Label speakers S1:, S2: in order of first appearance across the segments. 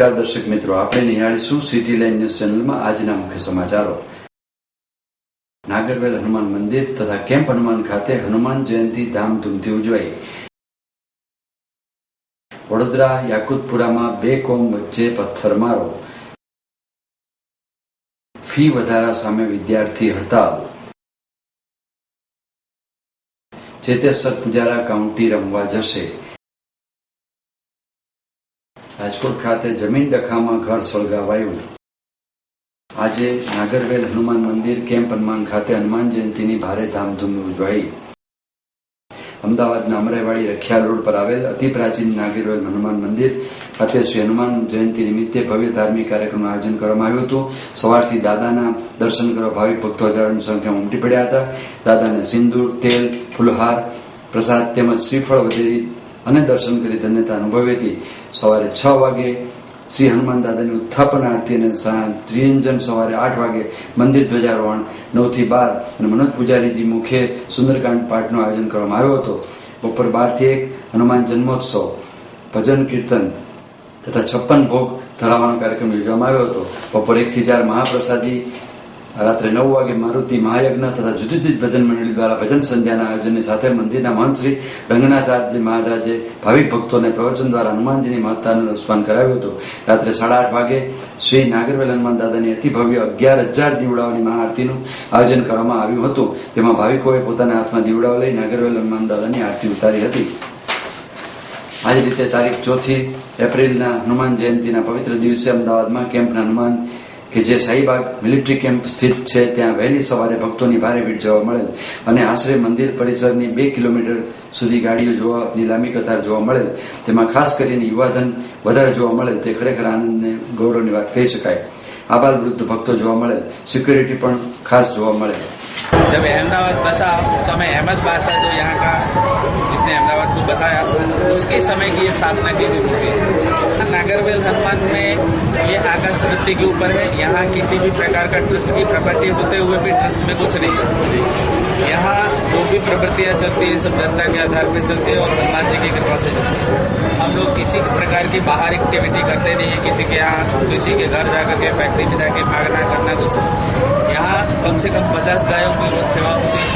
S1: નમસ્કાર દર્શક મિત્રો, આપણે નિહાળીશું સિટી લાઇન ન્યૂઝ ચેનલમાં આજના મુખ્ય સમાચારો. નાગરવેલ હનુમાન મંદિર તથા કેમ્પ હનુમાન ખાતે હનુમાન જયંતિ ધામધૂમથી ઉજવાઈ. વડોદરા યાકુતપુરામાં બે કોમ વચ્ચે પથ્થરમારો. ફી વધારા સામે વિદ્યાર્થી હડતાલ. ચેતેશ્વર પુજારા કાઉન્ટી રમવા જશે. રાજકોટ ખાતે જમીન ડખામાં ઘર સળગાવાયું. આજે નાગરવેલ હનુમાન મંદિર કેમ્પ હનુમાન ખાતે હનુમાન જયંતિની ભારે ધામધૂમ ઉજવાઈ. અમદાવાદના અમરાઈવાડી રખિયાલ રોડ પર આવેલ અતિ પ્રાચીન નાગરવેલ હનુમાન મંદિર ખાતે શ્રી હનુમાન જયંતિ નિમિત્તે ભવ્ય ધાર્મિક કાર્યક્રમનું આયોજન કરવામાં આવ્યું હતું. સવારથી દાદાના દર્શન કરવા ભાવિક ભક્તો હજારોની સંખ્યામાં ઉમટી પડ્યા હતા. દાદાને સિંદૂર, તેલ, ફૂલહાર, પ્રસાદ તેમજ શ્રીફળ વગેરે અને દર્શન કરી ધન્યતા અનુભવી હતી. સવારે 6 વાગે શ્રી હનુમાન દાદાની ઉત્થાપન આરતી અને ત્રિરંજન સવારે 8 વાગે મંદિર ધ્વજારોહણ 9 થી 12 અને મનોજ પૂજારીજી મુખ્ય સુંદરકાંડ પાઠનું આયોજન કરવામાં આવ્યો હતો. બપોર 12 થી 1 હનુમાન જન્મોત્સવ, ભજન કીર્તન તથા 56 ભોગ ધરાવવાનો કાર્યક્રમ યોજવામાં આવ્યો હતો. બપોર 1 થી 4 મહાપ્રસાદી, રાત્રે 9 વાગે મારુતિ મહાયજ્ઞ તથા જુદી જુદી ભજન મંડળી દ્વારા ભજન સંધ્યાના આયોજનની સાથે મંદિરના મહંત શ્રી રંગનાથજી મહારાજે ભાવિક ભક્તોને પ્રવચન દ્વારા હનુમાનજીની મહત્તાનું રસપાન કરાવ્યું હતું. રાત્રે 8:30 વાગે શ્રી નાગરવેલ હનુમાન દાદાની અતિ ભવ્ય 11,000 દીવડાઓની મહાઆરતીનું આયોજન કરવામાં આવ્યું હતું. જેમાં ભાવિકોએ પોતાના હાથમાં દીવડાઓ લઈ નાગરવેલ હનુમાન દાદાની આરતી ઉતારી હતી. આ જ રીતે તારીખ 4 એપ્રિલના હનુમાન જયંતિના પવિત્ર દિવસે અમદાવાદમાં કેમ્પના હનુમાન કે જે શાહીબાગ મિલિટરી કેમ્પ સ્થિત છે ત્યાં વહેલી સવારે ભક્તોની ભારે ભીડ જોવા મળેલ અને આશરે મંદિર પરિસરની 2 કિલોમીટર સુધી ગાડીઓ જોવાની લાંબી કતાર જોવા મળેલ. તેમાં ખાસ કરીને યુવાધન વધારે જોવા મળેલ. તે ખરેખર આનંદને ગૌરવની વાત કહી શકાય. આબાલ વૃદ્ધ ભક્તો જોવા મળેલ. સિક્योरिटी પણ खास જોવા મળેલ.
S2: जब अहमदाबाद बसा उस समय अहमद बादशाह जो यहाँ का जिसने अहमदाबाद को बसाया उसके समय की ये स्थापना की गई मूर्ति है. नागरवेल हनुमान में ये आकाश वृत्ति के ऊपर है. यहाँ किसी भी प्रकार का ट्रस्ट की प्रॉपर्टी होते हुए भी ट्रस्ट में कुछ नहीं. यहाँ जो भी प्रवृत्तियाँ चलती है सब जनता के आधार पर चलती है और हनुमान जी की कृपा से चलती है. हम लोग किसी प्रकार की बाहर एक्टिविटी करते नहीं है. किसी के यहाँ किसी के घर जाकर के फैक्ट्री में जाके मांगना करना कुछ. यहाँ कम से कम 50 गायों की रोज सेवा होती है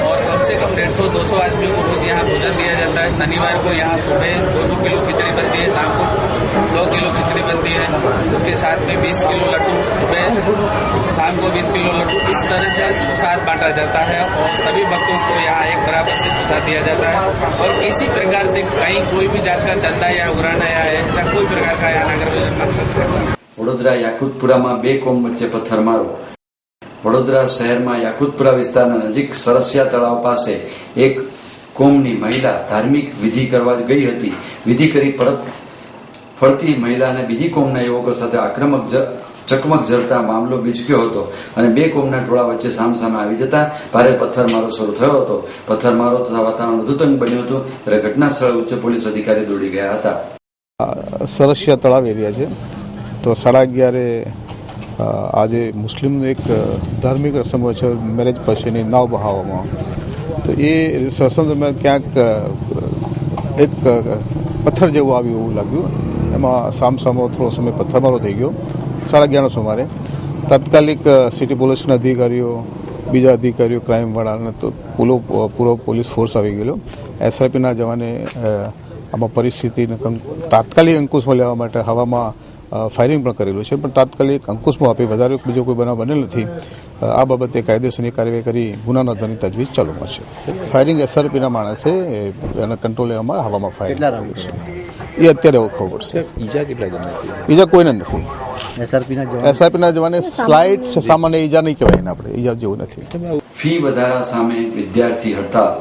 S2: और कम से कम 150-200 आदमियों को रोज यहाँ भोजन दिया जाता है. शनिवार को यहाँ सुबह 200 किलो खिचड़ी बनती है, शाम को 100 किलो खिचड़ी बनती है. उसके साथ में 20 किलो लड्डू, सुबह शाम को 20 किलो लड्डू. इस तरह से प्रसाद बांटा जाता है और सभी भक्तों को यहाँ एक बराबर से प्रसाद दिया जाता है. और किसी प्रकार से कहीं कोई भी जात का चंदा या उगराना या ऐसा कोई प्रकार का यहाँ नागरवेल हनुमान खर्च करता है.
S1: વડોદરા યાકુતપુરામાં બે કોમ વચ્ચે પથ્થરમારો. વડોદરા શહેરમાં યાકુતપુરા વિસ્તારના નજીક સરસિયા તળાવ પાસે એક કોમની મહિલા ધાર્મિક વિધિ કરવા ગઈ હતી. વિધિ કરી પરત ફરતી મહિલાને બીજી કોમના યુવકો સાથે આક્રમક ચકમક ઝરતા મામલો બીચક્યો હતો અને બે કોમના ટોળા વચ્ચે સામસામે આવી જતા ભારે પથ્થરમારો શરૂ થયો હતો. પથ્થરમારો તથા વાતાવરણ વધુ તંગ બન્યું હતું ત્યારે ઘટના સ્થળે ઉચ્ચ પોલીસ અધિકારી દોડી ગયા હતા.
S3: સરસિયા તળાવ એરિયા છે તો 11:30 આજે મુસ્લિમનું એક ધાર્મિક રસમ હોય છે મેરેજ પછીની નાવ બહાવવામાં. તો એ રસમ દરમિયાન ક્યાંક એક પથ્થર જેવું આવ્યું એવું લાગ્યું. એમાં સામસામો થોડો સમય પથ્થરમારો થઈ ગયો. 11:30 સુમારે તાત્કાલિક સિટી પોલીસના અધિકારીઓ, બીજા અધિકારીઓ, ક્રાઇમવાળાને તો પૂરો પોલીસ ફોર્સ આવી ગયેલો. એસઆઈપીના જવાને આમાં પરિસ્થિતિને તાત્કાલિક અંકુશમાં લેવા માટે હવામાં ફાયરિંગ પણ કરેલું છે, પણ તાત્કાલિક અંકુશમાં આપી વધારે બીજો કોઈ બનાવ બનેલ નથી. આ બાબતે કાયદેસરની કાર્યવાહી કરી ગુના નોંધવાની તજવીજ ચાલુમાં છે. ફાયરિંગ એસઆરપીના માણસે એના કંટ્રોલ લેવામાં હવામાં ફાયરિંગ એ અત્યારે એવું ખબર પડશે. ઈજા કોઈને નથી. એસઆરપીના જવાને સ્લાઇટ સામાન્ય ઈજા નહીં કહેવાય ને, આપણે ઈજા જેવું નથી.
S1: ફી વધારા સામે વિદ્યાર્થી હડતાલ.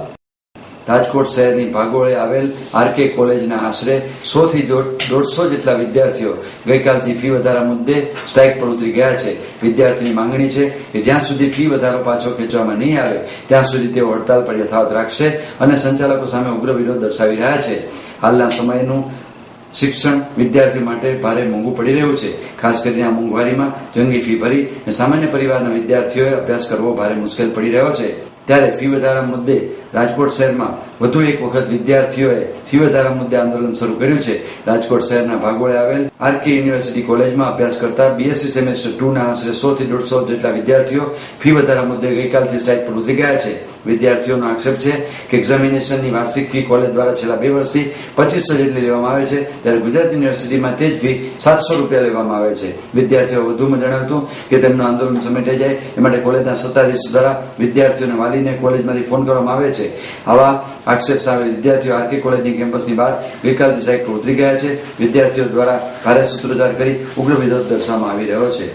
S1: રાજકોટ શહેરની ભાગોળે આવેલ આરકે કોલેજના આશરે 100 થી 150 જેટલા વિદ્યાર્થીઓ ગઈકાલથી ફી વધારા મુદ્દે સ્ટ્રાઇક પર ઉતરી ગયા છે. વિદ્યાર્થીની માંગણી છે કે જ્યાં સુધી ફી વધારો પાછો ખેંચવામાં નહીં આવે ત્યાં સુધી તેઓ હડતાલ પર યથાવત રાખશે અને સંચાલકો સામે ઉગ્ર વિરોધ દર્શાવી રહ્યા છે. હાલના સમયનું શિક્ષણ વિદ્યાર્થી માટે ભારે મોંઘું પડી રહ્યું છે. ખાસ કરીને આ મોંઘવારીમાં જંગી ફી ભરી સામાન્ય પરિવારના વિદ્યાર્થીઓએ અભ્યાસ કરવો ભારે મુશ્કેલ પડી રહ્યો છે. ત્યારે ફી વધારા મુદ્દે રાજકોટ શહેરમાં વધુ એક વખત વિદ્યાર્થીઓએ ફી વધારા મુદ્દે આંદોલન શરૂ કર્યું છે. રાજકોટ શહેરના ભાગોળે આવેલ આરકે યુનિવર્સિટી કોલેજમાં અભ્યાસ કરતા બીએસસી સેમેસ્ટર 2 ના આશરે 100 થી 150 જેટલા વિદ્યાર્થીઓ ફી વધારા મુદ્દે ગઈકાલથી સ્ટ્રાઇક પર ઉતરી ગયા છે. વિદ્યાર્થીઓનો આક્ષેપ છે કે એક્ઝામિનેશનની વાર્ષિક ફી કોલેજ દ્વારા છેલ્લા 2 વર્ષથી 2500 જેટલી લેવામાં આવે છે, ત્યારે ગુજરાત યુનિવર્સિટીમાં તે જ ફી 700 રૂપિયા લેવામાં આવે છે. વિદ્યાર્થીઓ વધુમાં જણાવ્યું હતું કે તેમનું આંદોલન સમેટાઈ જાય એ માટે કોલેજના સત્તાધીશો દ્વારા વિદ્યાર્થીઓને વાલીને કોલેજમાંથી ફોન કરવામાં આવે છે. આવા આક્ષેપ સામે વિદ્યાર્થીઓ આરકે કોલેજની કેમ્પસની બહાર ગઈકાલથી સ્ટ્રાઇક પર ઉતરી ગયા છે. વિદ્યાર્થીઓ દ્વારા ભારે સૂત્રોચ્ચાર કરી ઉગ્ર વિરોધ દર્શાવવામાં આવી રહ્યો છે.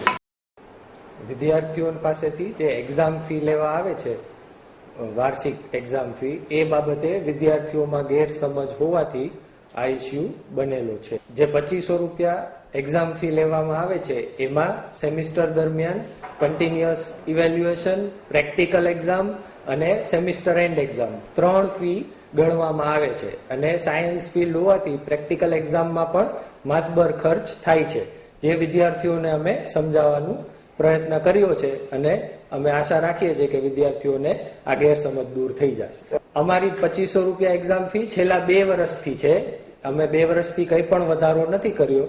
S4: વિદ્યાર્થીઓ પાસેથી જે એક્ઝામ ફી લેવા આવે છે, વાર્ષિક એક્ઝામ ફી, એ બાબતે વિદ્યાર્થીઓમાં ગેરસમજ હોવાથી આ ઇસ્યુ બનેલો છે. જે 2500 રૂપિયા એક્ઝામ ફી લેવામાં આવે છે એમાં સેમિસ્ટર દરમિયાન કન્ટિન્યુઅસ ઇવેલ્યુએશન, પ્રેક્ટિકલ એક્ઝામ અને સેમિસ્ટર એન્ડ એક્ઝામ 3 ફી ગણવામાં આવે છે. અને સાયન્સ ફિલ્ડ હોવાથી પ્રેક્ટિકલ એક્ઝામમાં પણ માતબર ખર્ચ થાય છે, જે વિદ્યાર્થીઓને અમે સમજાવવાનું પ્રયત્ન કર્યો છે અને અમે આશા રાખીએ છીએ કે વિદ્યાર્થીઓને આ ગેરસમજ દૂર થઈ જશે. અમારી 2500 રૂપિયા એક્ઝામ ફી છેલ્લા 2 વર્ષથી છે. અમે 2 વર્ષથી કંઈ પણ વધારો નથી કર્યો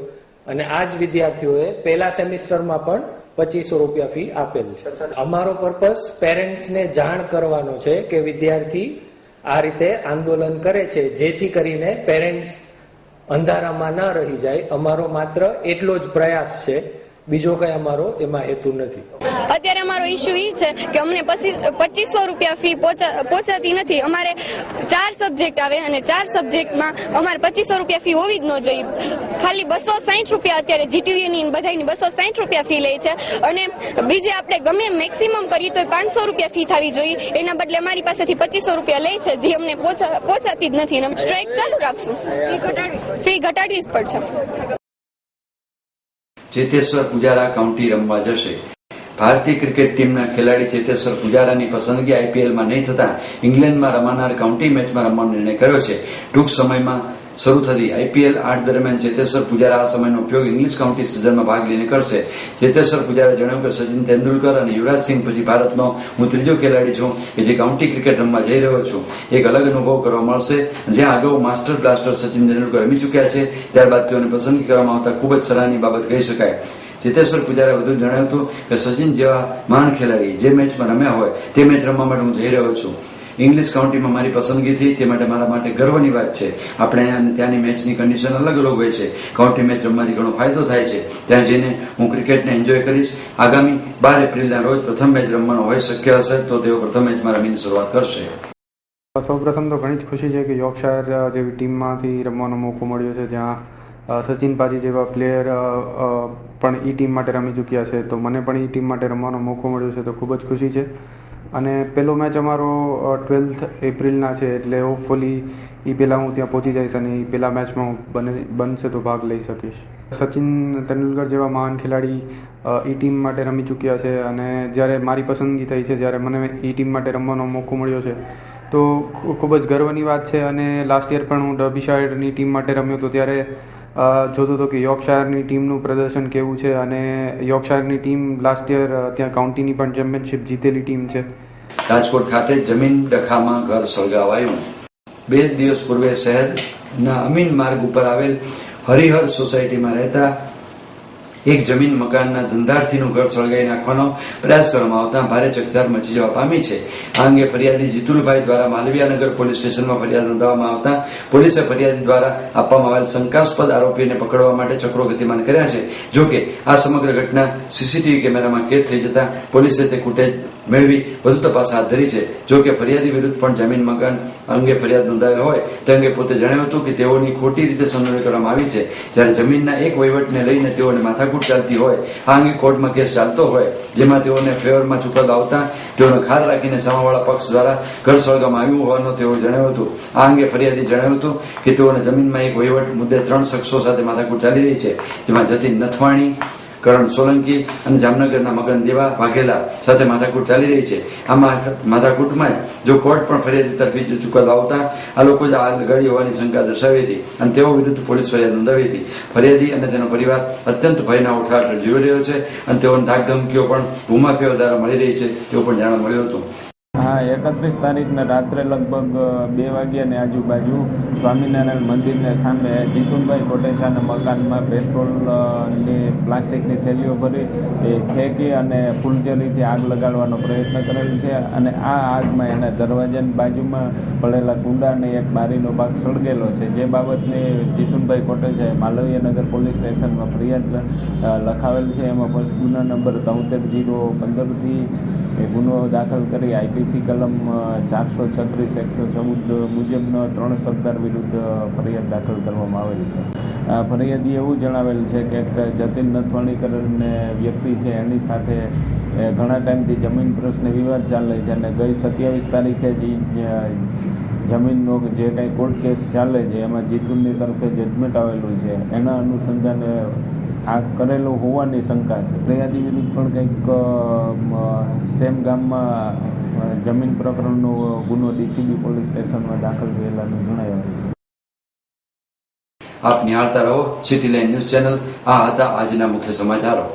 S4: અને આ જ વિદ્યાર્થીઓએ પહેલા સેમિસ્ટરમાં પણ 2500 રૂપિયા ફી આપેલ છે. અમારો પર્પસ પેરેન્ટ્સને જાણ કરવાનો છે કે વિદ્યાર્થી આ રીતે આંદોલન કરે છે, જેથી કરીને પેરેન્ટ્સ અંધારામાં ન રહી જાય. અમારો માત્ર એટલો જ પ્રયાસ છે, બીજો કઈ અમારો એમાં હેતુ નથી.
S5: અત્યારે અમારો ઇસ્યુ એ છે કે અમને 2500 રૂપિયા ફી પહોંચાતી નથી. અમારે 4 સબ્જેક્ટ આવે અને 4 સબ્જેક્ટમાં અમારે 2500 રૂપિયા ફી હોવી જ ન જોઈએ. ખાલી 260 રૂપિયા અત્યારે જીટીયુની બધાની 260 રૂપિયા ફી લે છે અને બીજે આપણે ગમે મેક્સિમમ કરીએ તો 500 રૂપિયા ફી થવી જોઈએ. એના બદલે અમારી પાસેથી 2500 રૂપિયા લે છે, જે અમને પહોંચાતી જ નથી. અને સ્ટ્રાઇક ચાલુ રાખશું. ફી ઘટાડવી જ પડશે.
S1: ચેતેશ્વર પુજારા કાઉન્ટી રમવા જશે. ભારતીય ક્રિકેટ ટીમના ખેલાડી ચેતેશ્વર પુજારાની પસંદગી આઈપીએલમાં નહીં થતા ઇંગ્લેન્ડમાં રમાનાર કાઉન્ટી મેચમાં રમવાનો નિર્ણય કર્યો છે. ટૂંક સમયમાં શરૂ થતી આઈપીએલ 8 દરમિયાન ચેતેશ્વર પુજારા આ સમયનો ઉપયોગ ઇંગ્લિશ કાઉન્ટી સિઝનમાં ભાગ લઈને કરશે. ચેતેશ્વર પુજારાએ જણાવ્યું કે સચિન તેંડુલકર અને યુવરાજ સિંહ પછી ભારતનો હું ત્રીજો ખેલાડી છું કે જે કાઉન્ટી ક્રિકેટ રમવા જઈ રહ્યો છું. એક અલગ અનુભવ કરવા મળશે. જ્યાં અગાઉ માસ્ટર બ્લાસ્ટર સચિન તેંડુલકર રમી ચૂક્યા છે, ત્યારબાદ તેઓની પસંદગી કરવામાં આવતા ખૂબ જ સરાહનીય બાબત કહી શકાય. ચેતેશ્વર પુજારાએ વધુ જણાવ્યું હતું કે સચિન જેવા મહાન ખેલાડી જે મેચમાં રમ્યા હોય તે મેચ રમવા માટે હું જઈ રહ્યો છું. ઇંગ્લિશ કાઉન્ટીમાં મારી પસંદગી થઈ તે માટે મારા માટે ગર્વની વાત છે. આપણે ત્યાંની મેચની કન્ડિશન અલગ અલગ હોય છે. કાઉન્ટી મેચ રમવાથી ઘણો ફાયદો થાય છે. ત્યાં જઈને હું ક્રિકેટને એન્જોય કરીશ. આગામી 12 એપ્રિલના રોજ પ્રથમ મેચ રમવાનો હોય શક્ય હશે તો તેઓ પ્રથમ મેચમાં રમીને શરૂઆત કરશે.
S6: સૌપ્રથમ તો ઘણી જ ખુશી છે કે યોર્કશાયર જેવી ટીમમાંથી રમવાનો મોકો મળ્યો છે, જ્યાં સચિન પાજી જેવા પ્લેયર પણ એ ટીમ માટે રમી ચૂક્યા છે, તો મને પણ એ ટીમ માટે રમવાનો મોકો મળ્યો છે, તો ખૂબ જ ખુશી છે. અને પહેલો મેચ અમારો 12 એપ્રિલના છે, એટલે હોપફુલી એ પહેલાં હું ત્યાં પહોંચી જઈશ અને એ પહેલા મેચમાં હું બનશે તો ભાગ લઈ શકીશ. સચિન તેંડુલકર જેવા મહાન ખેલાડી એ ટીમ માટે રમી ચૂક્યા છે અને જ્યારે મારી પસંદગી થઈ છે, જ્યારે મને એ ટીમ માટે રમવાનો મોકો મળ્યો છે, તો ખૂબ જ ગર્વની વાત છે. અને લાસ્ટ યર પણ હું ડર્બીશાયરની ટીમ માટે રમ્યો હતો, ત્યારે જોતો હતો કે યોર્કશાયરની ટીમનું પ્રદર્શન કેવું છે. અને યોર્કશાયરની ટીમ લાસ્ટ યર ત્યાં કાઉન્ટીની પણ ચેમ્પિયનશિપ જીતેલી ટીમ છે.
S1: રાજકોટ ખાતે જમીન ડખામાં ઘર સળગાવાયું. 2 દિવસ પૂર્વે શહેરના અમીન માર્ગ ઉપર આવેલ હરિહર સોસાયટીમાં રહેતા એક જમીન મકાનના ધંધાર્થીનું ઘર સળગાવી નાખવાનો પ્રયાસ કરવામાં આવતા ભારે ચકચાર મચી જવા પામી છે. આ અંગે ફરિયાદી જીતુલભાઈ દ્વારા માલવીયાનગર પોલીસ સ્ટેશનમાં ફરિયાદ નોંધાવવામાં આવતા પોલીસે ફરિયાદી દ્વારા આપવામાં આવેલ શંકાસ્પદ આરોપીને પકડવા માટે ચક્રો ગતિમાન કર્યા છે. જોકે આ સમગ્ર ઘટના સીસીટીવી કેમેરામાં કેદ થઈ જતા પોલીસે તે ફૂટેજ મેળવી વધુ તપાસ હાથ ધરી છે. જોકે ફરિયાદી વિરુદ્ધ પણ જમીન મકાન અંગે ફરિયાદ નોંધાયેલ હોય તે અંગે પોતે જણાવ્યું હતું કે તેઓની ખોટી રીતે સંડોવણી કરવામાં આવી છે. જ્યારે જમીનના એક વહીવટને લઈને તેઓને માથાકૂટ ચાલતી હોય, આ અંગે કોર્ટમાં કેસ ચાલતો હોય, જેમાં તેઓને ફેવરમાં ચુકાદો આવતા તેઓને ખાર રાખીને સામેવાળા પક્ષ દ્વારા ઘર સળગાવવામાં આવ્યું હોવાનું તેઓએ જણાવ્યું હતું. આ અંગે ફરિયાદી જણાવ્યું હતું કે તેઓને જમીનમાં એક વહીવટ મુદ્દે 3 શખ્સો સાથે માથાકૂટ ચાલી રહી છે, જેમાં જતીન નથવાણી, કરણ સોલંકી અને જામનગરના મગન દેવા વાઘેલા સાથે માથાકૂટ ચાલી રહી છે. આ માથાકૂટમાં જો કોર્ટ પણ ફરિયાદી તરફી ચુકાદો આવતા આ લોકો જ આ લગાડી હોવાની શંકા દર્શાવી હતી અને તેઓ વિરુદ્ધ પોલીસ ફરિયાદ નોંધાવી હતી. ફરિયાદી અને તેનો પરિવાર અત્યંત ભયના ઉઠાટ જીવી રહ્યો છે અને તેઓને ધાકધમકીઓ પણ ભૂમાફિયા દ્વારા મળી રહી છે તેવું પણ જાણવા મળ્યું હતું.
S7: હા, 31 તારીખને રાત્રે લગભગ 2 વાગ્યાની આજુબાજુ સ્વામિનારાયણ મંદિરને સામે જીતુનભાઈ કોટેચાના મકાનમાં પેટ્રોલની પ્લાસ્ટિકની થેલીઓ ભરી એ ફેંકી અને ફૂલઝડીથી આગ લગાડવાનો પ્રયત્ન કરેલ છે અને આ આગમાં એના દરવાજાની બાજુમાં પડેલા કુંડા અને એક બારીનો ભાગ સળગેલો છે, જે બાબતની જીતુનભાઈ કોટેચાએ માલવીયનગર પોલીસ સ્ટેશનમાં ફરિયાદ લખાવેલ છે. એમાં ફર્સ્ટ ગુના નંબર 73-015થી ગુનો દાખલ કરી આઈપીસી કલમ 436-114 મુજબનો 3 સબદાર વિરુદ્ધ ફરિયાદ દાખલ કરવામાં આવેલી છે. ફરિયાદી એવું જણાવેલ છે કે એક જતીન નથવાણી કરીને વ્યક્તિ છે, એની સાથે ઘણા ટાઈમથી જમીન પ્રશ્ને વિવાદ ચાલે છે અને ગઈ 27 તારીખે જમીનનો જે કાંઈ કોર્ટ કેસ ચાલે છે એમાં જીતુનની તરફે જજમેન્ટ આવેલું છે, એના અનુસંધાને આ કરેલું હોવાની શંકા છે. ફરિયાદી વિરુદ્ધ પણ કંઈક સેમ ગામમાં જમીન પ્રકરણનો ગુનો ડીસીબી પોલીસ સ્ટેશનમાં દાખલ થયેલાનું જણાવ્યું છે.
S1: આપ નિહાળતા રહો સિટી લાઇન ન્યૂઝ ચેનલ. આ હતા આજના મુખ્ય સમાચારો.